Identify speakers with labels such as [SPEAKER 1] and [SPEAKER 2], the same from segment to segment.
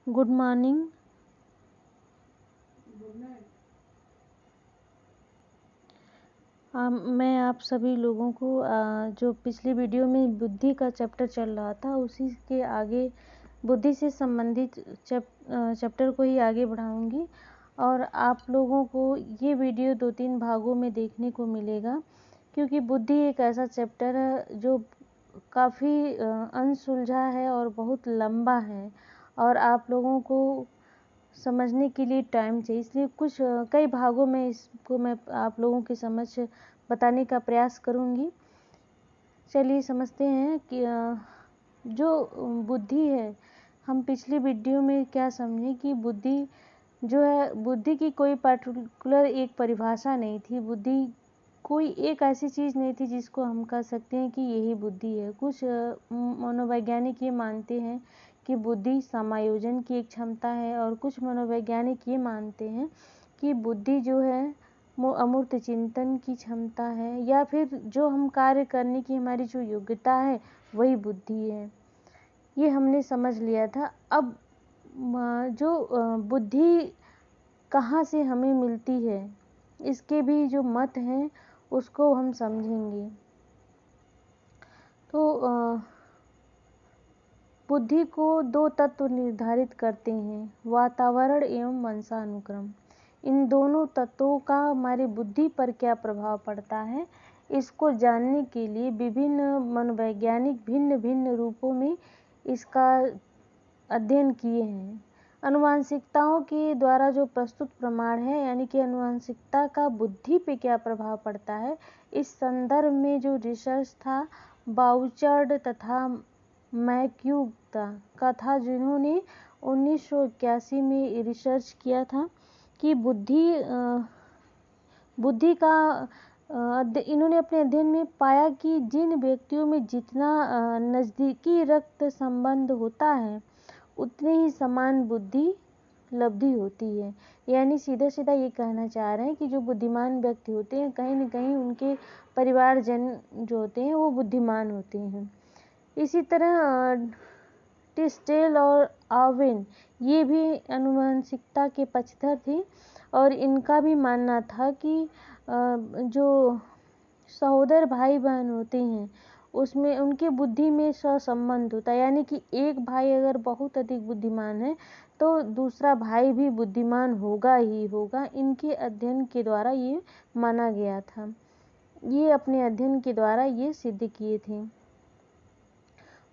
[SPEAKER 1] Good morning. मैं आप सभी लोगों को जो पिछली वीडियो में बुद्धि का चैप्टर चल रहा था उसी के आगे बुद्धि से संबंधित चैप्टर को ही आगे बढ़ाऊंगी और आप लोगों को ये वीडियो 2-3 भागों में देखने को मिलेगा, क्योंकि बुद्धि एक ऐसा चैप्टर है जो काफ़ी अनसुलझा है और बहुत लंबा है और आप लोगों को समझने के लिए टाइम चाहिए, इसलिए कुछ कई भागों में इसको मैं आप लोगों के समझ बताने का प्रयास करूंगी। चलिए समझते हैं कि जो बुद्धि है, हम पिछली वीडियो में क्या समझे कि बुद्धि जो है, बुद्धि की कोई पर्टिकुलर एक परिभाषा नहीं थी। बुद्धि कोई एक ऐसी चीज़ नहीं थी जिसको हम कह सकते हैं कि यही बुद्धि है। कुछ मनोवैज्ञानिक ये मानते हैं कि बुद्धि समायोजन की एक क्षमता है और कुछ मनोवैज्ञानिक ये मानते हैं कि बुद्धि जो है वो अमूर्त चिंतन की क्षमता है, या फिर जो हम कार्य करने की हमारी जो योग्यता है वही बुद्धि है। ये हमने समझ लिया था। अब जो बुद्धि कहाँ से हमें मिलती है, इसके भी जो मत हैं उसको हम समझेंगे। तो बुद्धि को 2 तत्व निर्धारित करते हैं, वातावरण एवं वंशानुक्रम। इन दोनों तत्वों का हमारी बुद्धि पर क्या प्रभाव पड़ता है, इसको जानने के लिए विभिन्न मनोवैज्ञानिक भिन्न भिन्न रूपों में इसका अध्ययन किए हैं। आनुवंशिकताओं के द्वारा जो प्रस्तुत प्रमाण है, यानी कि आनुवंशिकता का बुद्धि पे क्या प्रभाव पड़ता है, इस संदर्भ में जो रिसर्च था बाउचर्ड तथा मैक्यूब का था, जिन्होंने 1981 में रिसर्च किया था कि बुद्धि का इन्होंने अपने अध्ययन में पाया कि जिन व्यक्तियों में जितना नज़दीकी रक्त संबंध होता है उतनी ही समान बुद्धि लब्धि होती है। यानी सीधा सीधा ये कहना चाह रहे हैं कि जो बुद्धिमान व्यक्ति होते हैं, कहीं न कहीं उनके परिवारजन जो होते हैं वो बुद्धिमान होते हैं। इसी तरह टिस्टेल और आवेन ये भी आनुवंशिकता के पक्षधर थे और इनका भी मानना था कि जो सहोदर भाई बहन होते हैं उसमें उनके बुद्धि में सहसंबंध होता है, यानी कि एक भाई अगर बहुत अधिक बुद्धिमान है तो दूसरा भाई भी बुद्धिमान होगा ही होगा। इनके अध्ययन के द्वारा ये माना गया था, ये अपने अध्ययन के द्वारा ये सिद्ध किए थे।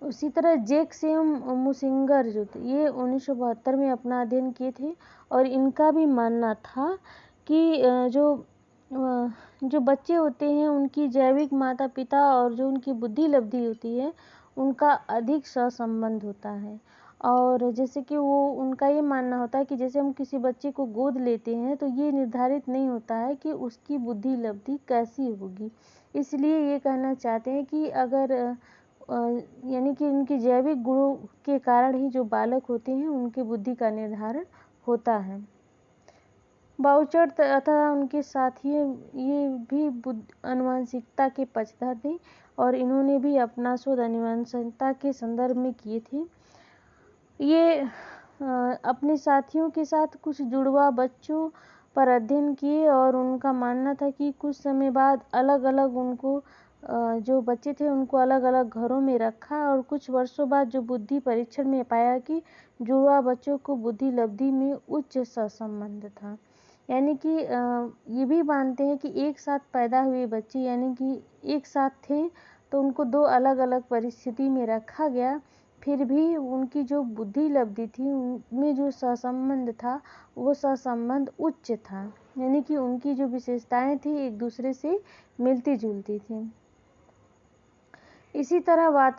[SPEAKER 1] उसी तरह जैक्स एवं मुसिंगर जो थे ये 1972 में अपना अध्ययन किए थे और इनका भी मानना था कि जो बच्चे होते हैं उनकी जैविक माता पिता और जो उनकी बुद्धि लब्धि होती है उनका अधिक सहसंबंध होता है। और जैसे कि वो उनका ये मानना होता है कि जैसे हम किसी बच्चे को गोद लेते हैं तो ये निर्धारित नहीं होता है कि उसकी बुद्धि लब्धि कैसी होगी, इसलिए ये कहना चाहते हैं कि अगर यानी कि उनकी जैविक गुणों के कारण ही जो बालक होते हैं उनकी बुद्धि का निर्धारण होता है। बाउचर तथा उनके साथी ये भी आनुवंशिकता के पक्षधर थे और इन्होंने भी अपना शोध आनुवंशिकता के संदर्भ में किए थे। ये अपने साथियों के साथ कुछ जुड़वा बच्चों पर अध्ययन किए और उनका मानना था कि कुछ समय बाद अलग अलग उनको जो बच्चे थे उनको अलग अलग घरों में रखा और कुछ वर्षों बाद जो बुद्धि परीक्षण में पाया कि जुड़वा बच्चों को बुद्धि लब्धि में उच्च सहसंबंध था। यानी कि ये भी मानते हैं कि एक साथ पैदा हुए बच्चे यानी कि एक साथ थे तो उनको 2 अलग अलग परिस्थिति में रखा गया, फिर भी उनकी जो बुद्धि लब्धि थी उनमें जो सहसंबंध था वो सहसंबंध उच्च था, यानी कि उनकी जो विशेषताएं थी एक दूसरे से मिलती जुलती थी। इसी तरह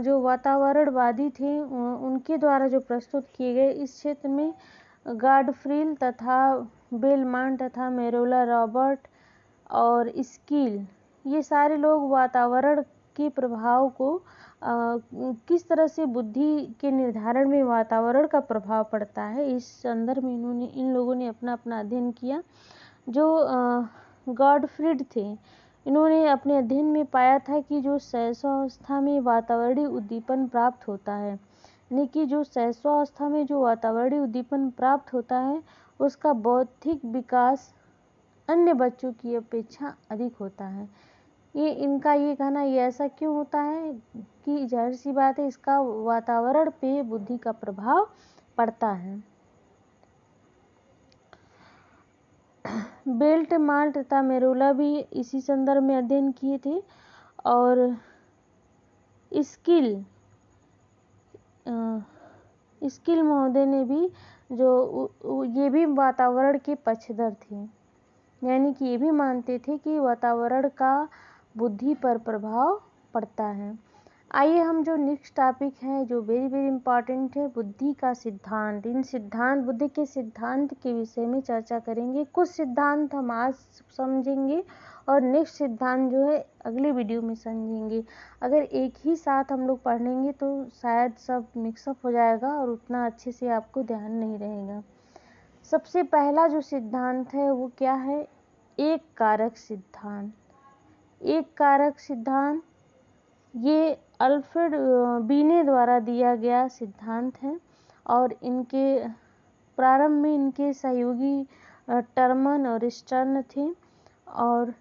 [SPEAKER 1] जो वातावरणवादी थे उनके द्वारा जो प्रस्तुत किए गए इस क्षेत्र में गॉडफ्रील तथा बेलमांट तथा मेरोला रॉबर्ट और स्कील ये सारे लोग वातावरण के प्रभाव को किस तरह से बुद्धि के निर्धारण में वातावरण का प्रभाव पड़ता है इस संदर्भ में इन लोगों ने अपना अध्ययन किया। जो गॉडफ्रीड थे इन्होंने अपने अध्ययन में पाया था कि जो शैशवावस्था में वातावरणीय उद्दीपन प्राप्त होता है यानी कि जो शैशवावस्था में जो वातावरणीय उद्दीपन प्राप्त होता है उसका बौद्धिक विकास अन्य बच्चों की अपेक्षा अधिक होता है। इनका ये कहना ये ऐसा क्यों होता है कि जाहिर सी बात है इसका वातावरण पे बुद्धि का प्रभाव पड़ता है। बेल्टमाल तथा मेरोला भी इसी संदर्भ में अध्ययन किए थे और स्किल महोदय ने भी ये भी वातावरण के पक्षधर थे, यानी कि ये भी मानते थे कि वातावरण का बुद्धि पर प्रभाव पड़ता है। आइए हम जो नेक्स्ट टॉपिक है जो वेरी वेरी इंपॉर्टेंट है, बुद्धि का सिद्धांत। इन सिद्धांत बुद्धि के सिद्धांत के विषय में चर्चा करेंगे। कुछ सिद्धांत हम आज समझेंगे और नेक्स्ट सिद्धांत जो है अगले वीडियो में समझेंगे। अगर एक ही साथ हम लोग पढ़ लेंगे तो शायद सब मिक्सअप हो जाएगा और उतना अच्छे से आपको ध्यान नहीं रहेगा। सबसे पहला जो सिद्धांत है वो क्या है? एक कारक सिद्धांत। एक कारक सिद्धांत ये अल्फ्रेड बीने द्वारा दिया गया सिद्धांत है और इनके प्रारंभ में इनके सहयोगी टर्मन और स्टर्न थे। और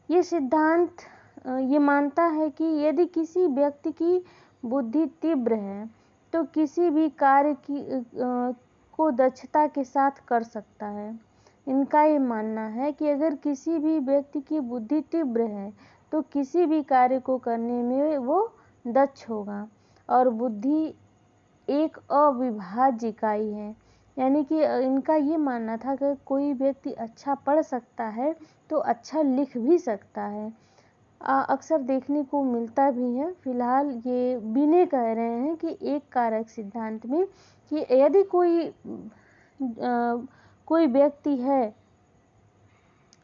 [SPEAKER 1] ये सिद्धांत ये मानता है कि यदि किसी व्यक्ति की बुद्धि तीव्र है तो किसी भी कार्य को दक्षता के साथ कर सकता है। इनका ये मानना है कि अगर किसी भी व्यक्ति की बुद्धि तीव्र है तो किसी भी कार्य को करने में वो दक्ष होगा और बुद्धि एक अविभाज्य इकाई है। यानी कि इनका ये मानना था कि कोई व्यक्ति अच्छा पढ़ सकता है तो अच्छा लिख भी सकता है। अक्सर देखने को मिलता भी है। फिलहाल ये बीने कह रहे हैं कि एक कारक सिद्धांत में कि यदि कोई व्यक्ति है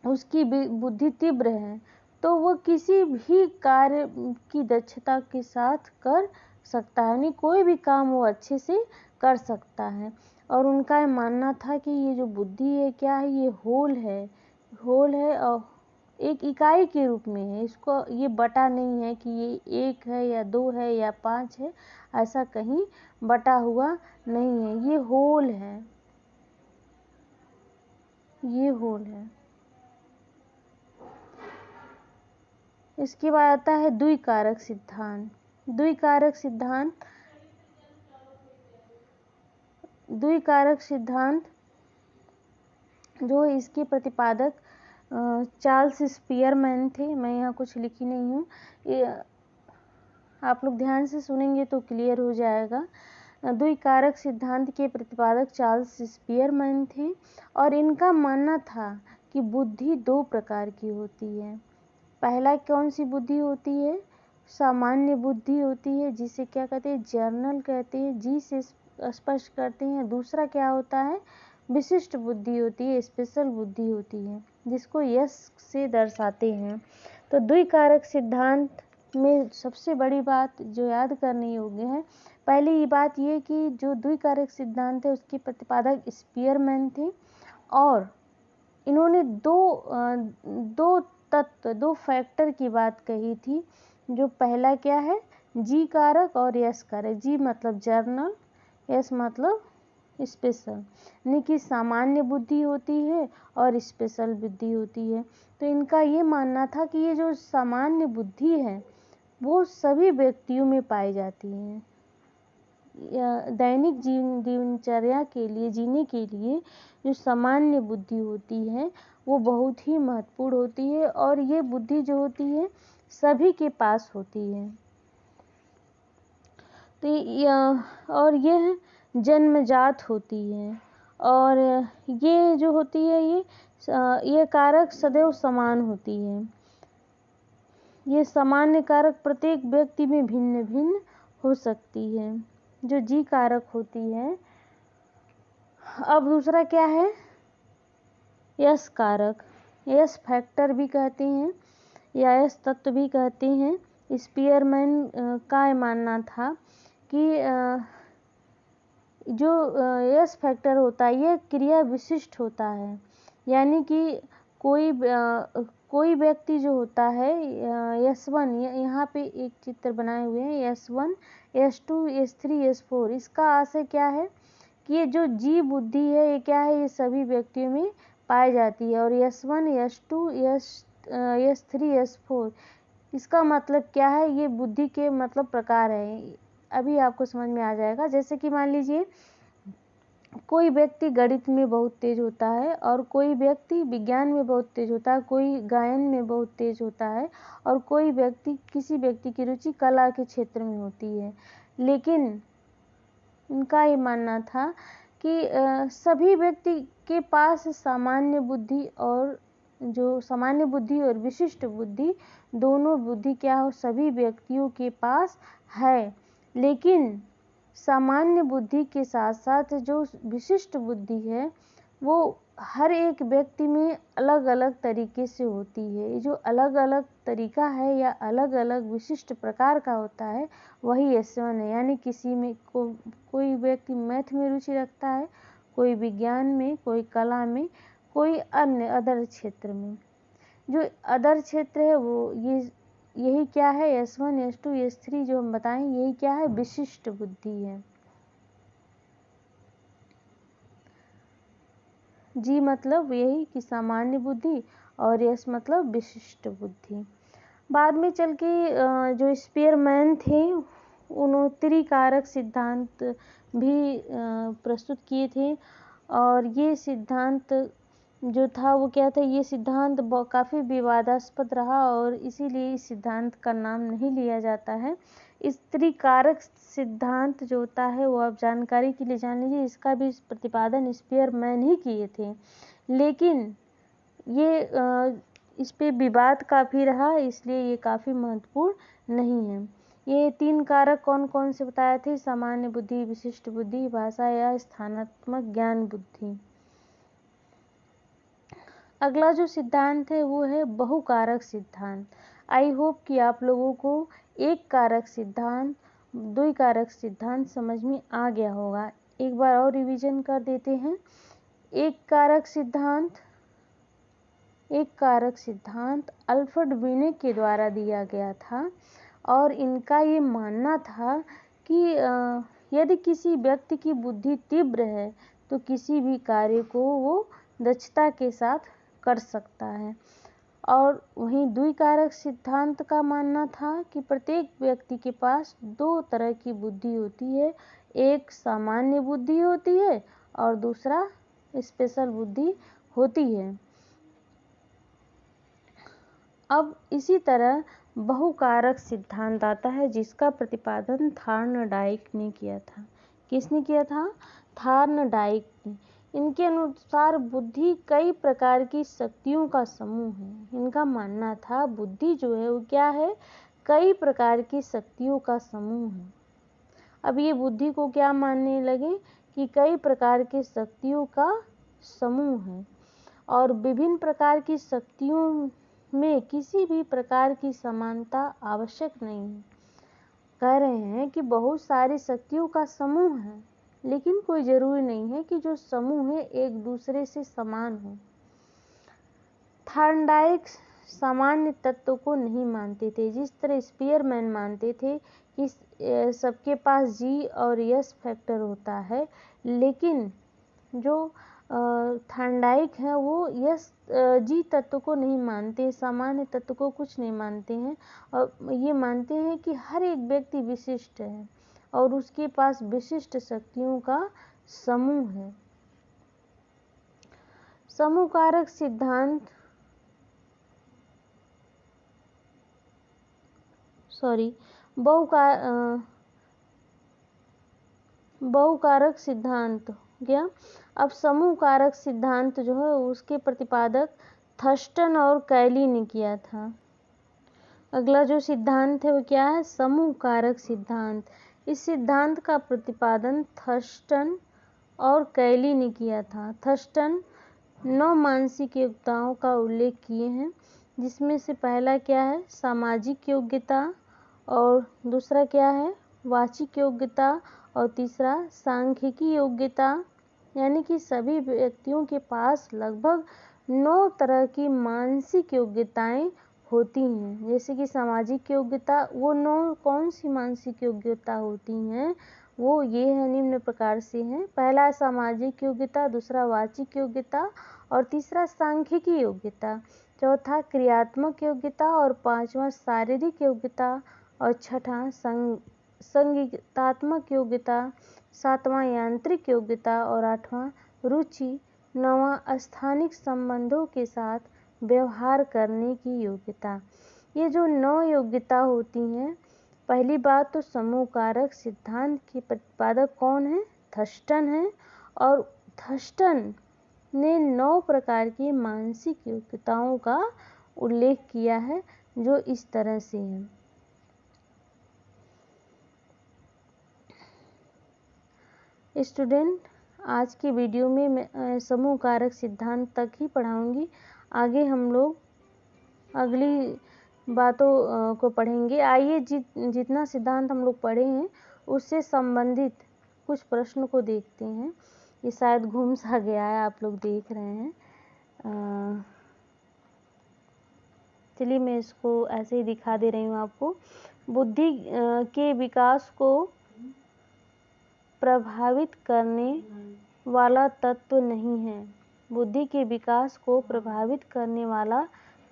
[SPEAKER 1] उसकी बुद्धि तीव्र है तो वो किसी भी कार्य की दक्षता के साथ कर सकता है, यानी कोई भी काम वो अच्छे से कर सकता है। और उनका ये मानना था कि ये जो बुद्धि है क्या है, ये होल है और एक इकाई के रूप में है। इसको ये बटा नहीं है कि ये 1 है या 2 है या 5 है, ऐसा कहीं बटा हुआ नहीं है। ये होल है, ये होल है। इसके बाद आता है द्विकारक सिद्धांत। द्विकारक सिद्धांत जो इसके प्रतिपादक चार्ल्स स्पीयरमैन थे। मैं यहाँ कुछ लिखी नहीं हूँ, आप लोग ध्यान से सुनेंगे तो क्लियर हो जाएगा। द्विकारक सिद्धांत के प्रतिपादक चार्ल्स स्पीयरमैन थे और इनका मानना था कि बुद्धि 2 प्रकार की होती है। पहला कौन सी बुद्धि होती है? सामान्य बुद्धि होती है, जिसे क्या कहते हैं? जर्नल कहते हैं, जी से स्पष्ट करते हैं। दूसरा क्या होता है? विशिष्ट बुद्धि होती है, स्पेशल बुद्धि होती है, जिसको यस से दर्शाते हैं। तो द्विकारक सिद्धांत में सबसे बड़ी बात जो याद करने योग्य है, पहली बात ये कि जो द्विकारक सिद्धांत है उसके प्रतिपादक स्पीयरमैन थे और इन्होंने दो फैक्टर की बात कही थी। जो पहला क्या है? जी कारक और यस कारक। जी मतलब जर्नल, यस मतलब स्पेशल, यानी कि सामान्य बुद्धि होती है और स्पेशल बुद्धि होती है। तो इनका ये मानना था कि ये जो सामान्य बुद्धि है वो सभी व्यक्तियों में पाई जाती है। दैनिक दिनचर्या के लिए जीने के लिए जो सामान्य बुद्धि होती है वो बहुत ही महत्वपूर्ण होती है और ये बुद्धि जो होती है सभी के पास होती है। तो और यह जन्मजात होती है और ये जो होती है ये कारक सदैव समान होती है। ये सामान्य कारक प्रत्येक व्यक्ति में भिन्न भिन्न हो सकती है, जो जी कारक होती है। अब दूसरा क्या है? यस कारक, यस फैक्टर भी कहते हैं या यस तत्व भी कहते हैं। स्पीयरमैन का मानना था कि जो यस फैक्टर होता है ये क्रिया विशिष्ट होता है, यानी कि कोई व्यक्ति जो होता है S1, यहाँ पे एक चित्र बनाए हुए हैं, S1 S2 S3 S4, इसका आशय क्या है कि ये जो जीव बुद्धि है ये क्या है, ये सभी व्यक्तियों में पाई जाती है। और S1 S2 S3 S4, इसका मतलब क्या है, ये बुद्धि के मतलब प्रकार है। अभी आपको समझ में आ जाएगा। जैसे कि मान लीजिए कोई व्यक्ति गणित में बहुत तेज होता है, और कोई व्यक्ति विज्ञान में बहुत तेज होता है, कोई गायन में बहुत तेज होता है, और कोई व्यक्ति, किसी व्यक्ति की रुचि कला के क्षेत्र में होती है। लेकिन उनका ये मानना था कि सभी व्यक्ति के पास सामान्य बुद्धि और विशिष्ट बुद्धि, दोनों बुद्धि क्या हो, सभी व्यक्तियों के पास है। लेकिन सामान्य बुद्धि के साथ साथ जो विशिष्ट बुद्धि है वो हर एक व्यक्ति में अलग अलग तरीके से होती है। ये जो अलग अलग तरीका है या अलग अलग विशिष्ट प्रकार का होता है वही S1 है। यानी किसी में कोई व्यक्ति मैथ में रुचि रखता है, कोई विज्ञान में, कोई कला में, कोई अन्य अदर क्षेत्र में। जो अदर क्षेत्र है वो यही क्या है, S1 S2 S3 जो हम बताएं, यही क्या है, विशिष्ट बुद्धि है। जी मतलब यही कि सामान्य बुद्धि, और S मतलब विशिष्ट बुद्धि। बाद में चल के जो स्पीयरमैन थे उन्होंने त्रिकारक सिद्धांत भी प्रस्तुत किए थे। और ये सिद्धांत जो था वो क्या था, ये सिद्धांत काफ़ी विवादास्पद रहा, और इसीलिए इस सिद्धांत का नाम नहीं लिया जाता है। इस त्रिकारक सिद्धांत जो होता है वो आप जानकारी के लिए जान लीजिए, इसका भी प्रतिपादन स्पीयरमैन ही किए थे। लेकिन ये इस पे विवाद काफ़ी रहा, इसलिए ये काफ़ी महत्वपूर्ण नहीं है। ये 3 कारक कौन कौन से बताए थे, सामान्य बुद्धि, विशिष्ट बुद्धि, भाषा या स्थानात्मक ज्ञान बुद्धि। अगला जो सिद्धांत है वो है बहुकारक सिद्धांत। आई होप कि आप लोगों को एक कारक सिद्धांत, द्विकारक सिद्धांत समझ में आ गया होगा। एक बार और रिवीजन कर देते हैं। एक कारक सिद्धांत अल्फ्रेड बिनेट के द्वारा दिया गया था, और इनका ये मानना था कि यदि किसी व्यक्ति की बुद्धि तीव्र है तो किसी भी कार्य को वो दक्षता के साथ कर सकता है। और वहीं द्विकारक सिद्धांत का मानना था कि प्रत्येक व्यक्ति के पास 2 तरह की बुद्धि होती है, एक सामान्य बुद्धि होती है और दूसरा स्पेशल बुद्धि होती है। अब इसी तरह बहुकारक सिद्धांत आता है जिसका प्रतिपादन थॉर्नडाइक ने किया था। किसने किया था? थॉर्नडाइक ने। इनके अनुसार बुद्धि कई प्रकार की शक्तियों का समूह है। इनका मानना था बुद्धि जो है वो क्या है, कई प्रकार की शक्तियों का समूह है। अब ये बुद्धि को क्या मानने लगे कि कई प्रकार की शक्तियों का समूह है, और विभिन्न प्रकार की शक्तियों में किसी भी प्रकार की समानता आवश्यक नहीं है। कह रहे हैं कि बहुत सारी शक्तियों का समूह है, लेकिन कोई जरूरी नहीं है कि जो समूह है एक दूसरे से समान हो। थॉर्नडाइक सामान्य तत्व को नहीं मानते थे, जिस तरह स्पीयरमैन मानते थे कि सबके पास जी और यस फैक्टर होता है। लेकिन जो थॉर्नडाइक है वो जी तत्व को नहीं मानते, सामान्य तत्व को कुछ नहीं मानते हैं, और ये मानते हैं कि हर एक व्यक्ति विशिष्ट है और उसके पास विशिष्ट शक्तियों का समूह है। समूहकारक सिद्धांत बहुकारक सिद्धांत क्या। अब समूह कारक सिद्धांत जो है उसके प्रतिपादक थर्स्टन और कैली ने किया था। अगला जो सिद्धांत है वो क्या है, समूह कारक सिद्धांत। इस सिद्धांत का प्रतिपादन थर्स्टन और कैली ने किया था। थर्स्टन 9 मानसिक योग्यताओं का उल्लेख किए हैं, जिसमें से पहला क्या है, सामाजिक योग्यता, और दूसरा क्या है, वाचिक योग्यता, और तीसरा सांख्यिकी योग्यता। यानी कि सभी व्यक्तियों के पास लगभग 9 तरह की मानसिक योग्यताएं होती हैं। जैसे कि सामाजिक योग्यता, वो 9 कौन सी मानसिक योग्यता होती हैं, वो ये है, निम्न प्रकार से हैं। पहला सामाजिक योग्यता, दूसरा वाचिक योग्यता और तीसरा सांख्यिकी योग्यता, चौथा क्रियात्मक योग्यता और पांचवा शारीरिक योग्यता और छठा संगीतात्मक योग्यता, सातवां यांत्रिक योग्यता और आठवां रुचि, नौवां स्थानिक संबंधों के साथ व्यवहार करने की योग्यता। ये जो 9 योग्यता होती हैं, पहली बात तो समूह कारक सिद्धांत के प्रतिपादक कौन है? थर्स्टन है। और थर्स्टन ने 9 प्रकार की मानसिक योग्यताओं का उल्लेख किया है, जो इस तरह से है। स्टूडेंट, आज की वीडियो में मैं समूह कारक सिद्धांत तक ही पढ़ाऊंगी। आगे हम लोग अगली बातों को पढ़ेंगे। आइए जितना सिद्धांत हम लोग पढ़े हैं उससे संबंधित कुछ प्रश्न को देखते हैं। ये शायद घूम सा गया है, आप लोग देख रहे हैं। चलिए मैं इसको ऐसे ही दिखा दे रही हूँ आपको। बुद्धि के विकास को प्रभावित करने वाला तत्व नहीं है। बुद्धि के विकास को प्रभावित करने वाला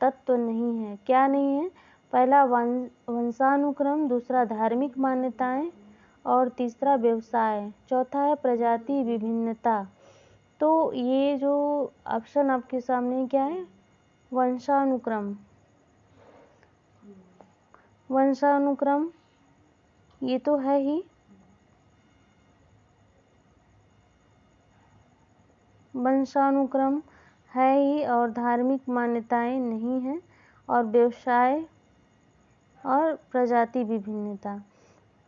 [SPEAKER 1] तत्व नहीं है। क्या नहीं है? पहला वंशानुक्रम, दूसरा धार्मिक मान्यताएं और तीसरा व्यवसाय, चौथा है प्रजाति विभिन्नता। तो ये जो ऑप्शन आपके सामने क्या है? वंशानुक्रम। वंशानुक्रम ये तो है ही। वंशानुक्रम है ही और धार्मिक मान्यताएं नहीं हैं और व्यवसाय और प्रजाति विभिन्नता।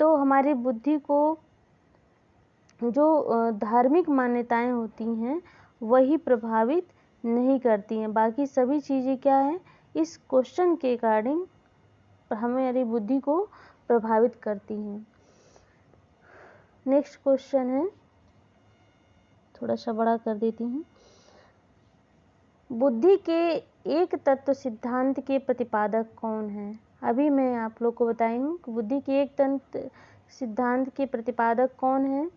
[SPEAKER 1] तो हमारी बुद्धि को जो धार्मिक मान्यताएं होती हैं वही प्रभावित नहीं करती हैं। बाकी सभी चीज़ें क्या है, इस क्वेश्चन के अकॉर्डिंग हमारी बुद्धि को प्रभावित करती हैं। नेक्स्ट क्वेश्चन है, थोड़ा सा बड़ा कर देती हूँ। बुद्धि के एक तत्व सिद्धांत के प्रतिपादक कौन है? अभी मैं आप लोग को बताई हूँ कि बुद्धि के एक तत्व सिद्धांत के प्रतिपादक कौन है?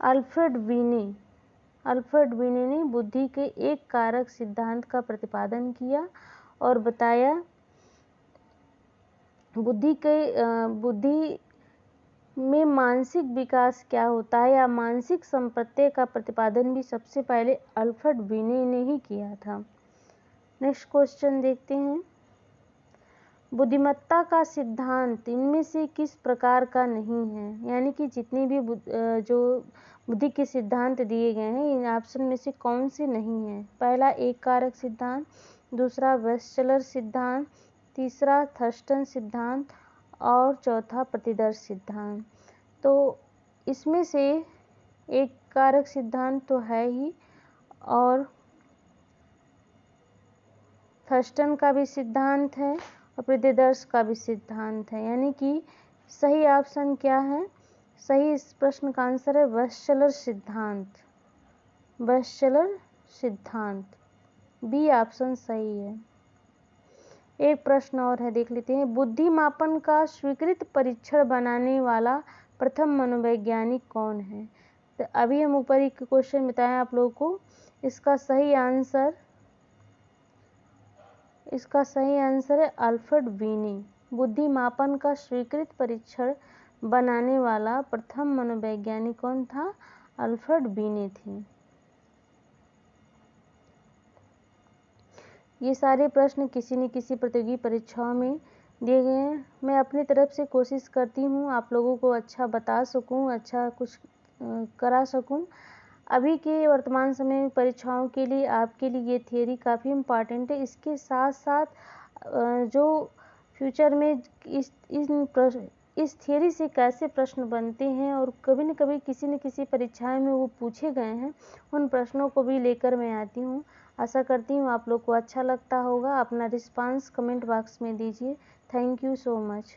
[SPEAKER 1] अल्फ्रेड वीने। अल्फ्रेड वीने ने बुद्धि के एक कारक सिद्धांत का प्रतिपादन किया और बताया बुद्धि में मानसिक विकास क्या होता है, या मानसिक संप्रत्यय का प्रतिपादन भी सबसे पहले अल्फ्रेड वीने ने ही किया था। नेक्स्ट क्वेश्चन देखते हैं। बुद्धिमत्ता का सिद्धांत इनमें से किस प्रकार का नहीं है? यानी कि जितने भी जो बुद्धि के सिद्धांत दिए गए हैं, इन ऑप्शन में से कौन से नहीं है? पहला एक कारक सिद्धांत, दूसरा वेस्टलर सिद्धांत, तीसरा थर्स्टन सिद्धांत और चौथा प्रतिदर्श सिद्धांत। तो इसमें से एक कारक सिद्धांत तो है ही और थर्स्टन का भी सिद्धांत है और प्रतिदर्श का भी सिद्धांत है। यानी कि सही ऑप्शन क्या है? सही इस प्रश्न का आंसर है वेस्टलर सिद्धांत। वेस्टलर सिद्धांत, बी ऑप्शन सही है। एक प्रश्न और है, देख लेते हैं। बुद्धि मापन का स्वीकृत परीक्षण बनाने वाला प्रथम मनोवैज्ञानिक कौन है? तो अभी हम ऊपर एक क्वेश्चन बताएं आप लोगों को। इसका सही आंसर है अल्फ्रेड वीने। बुद्धि मापन का स्वीकृत परीक्षण बनाने वाला प्रथम मनोवैज्ञानिक कौन था? अल्फ्रेड वीने थे। ये सारे प्रश्न किसी न किसी प्रतियोगी परीक्षाओं में दिए गए हैं। मैं अपनी तरफ से कोशिश करती हूँ आप लोगों को अच्छा बता सकूँ, अच्छा कुछ करा सकूँ। अभी के वर्तमान समय में परीक्षाओं के लिए आपके लिए ये थियरी काफ़ी इम्पॉर्टेंट है। इसके साथ साथ जो फ्यूचर में इस थियरी से कैसे प्रश्न बनते हैं और कभी न कभी किसी न किसी परीक्षाएं में वो पूछे गए हैं, उन प्रश्नों को भी लेकर मैं आती हूँ। आशा करती हूँ आप लोग को अच्छा लगता होगा। अपना रिस्पांस कमेंट बॉक्स में दीजिए। Thank you so much.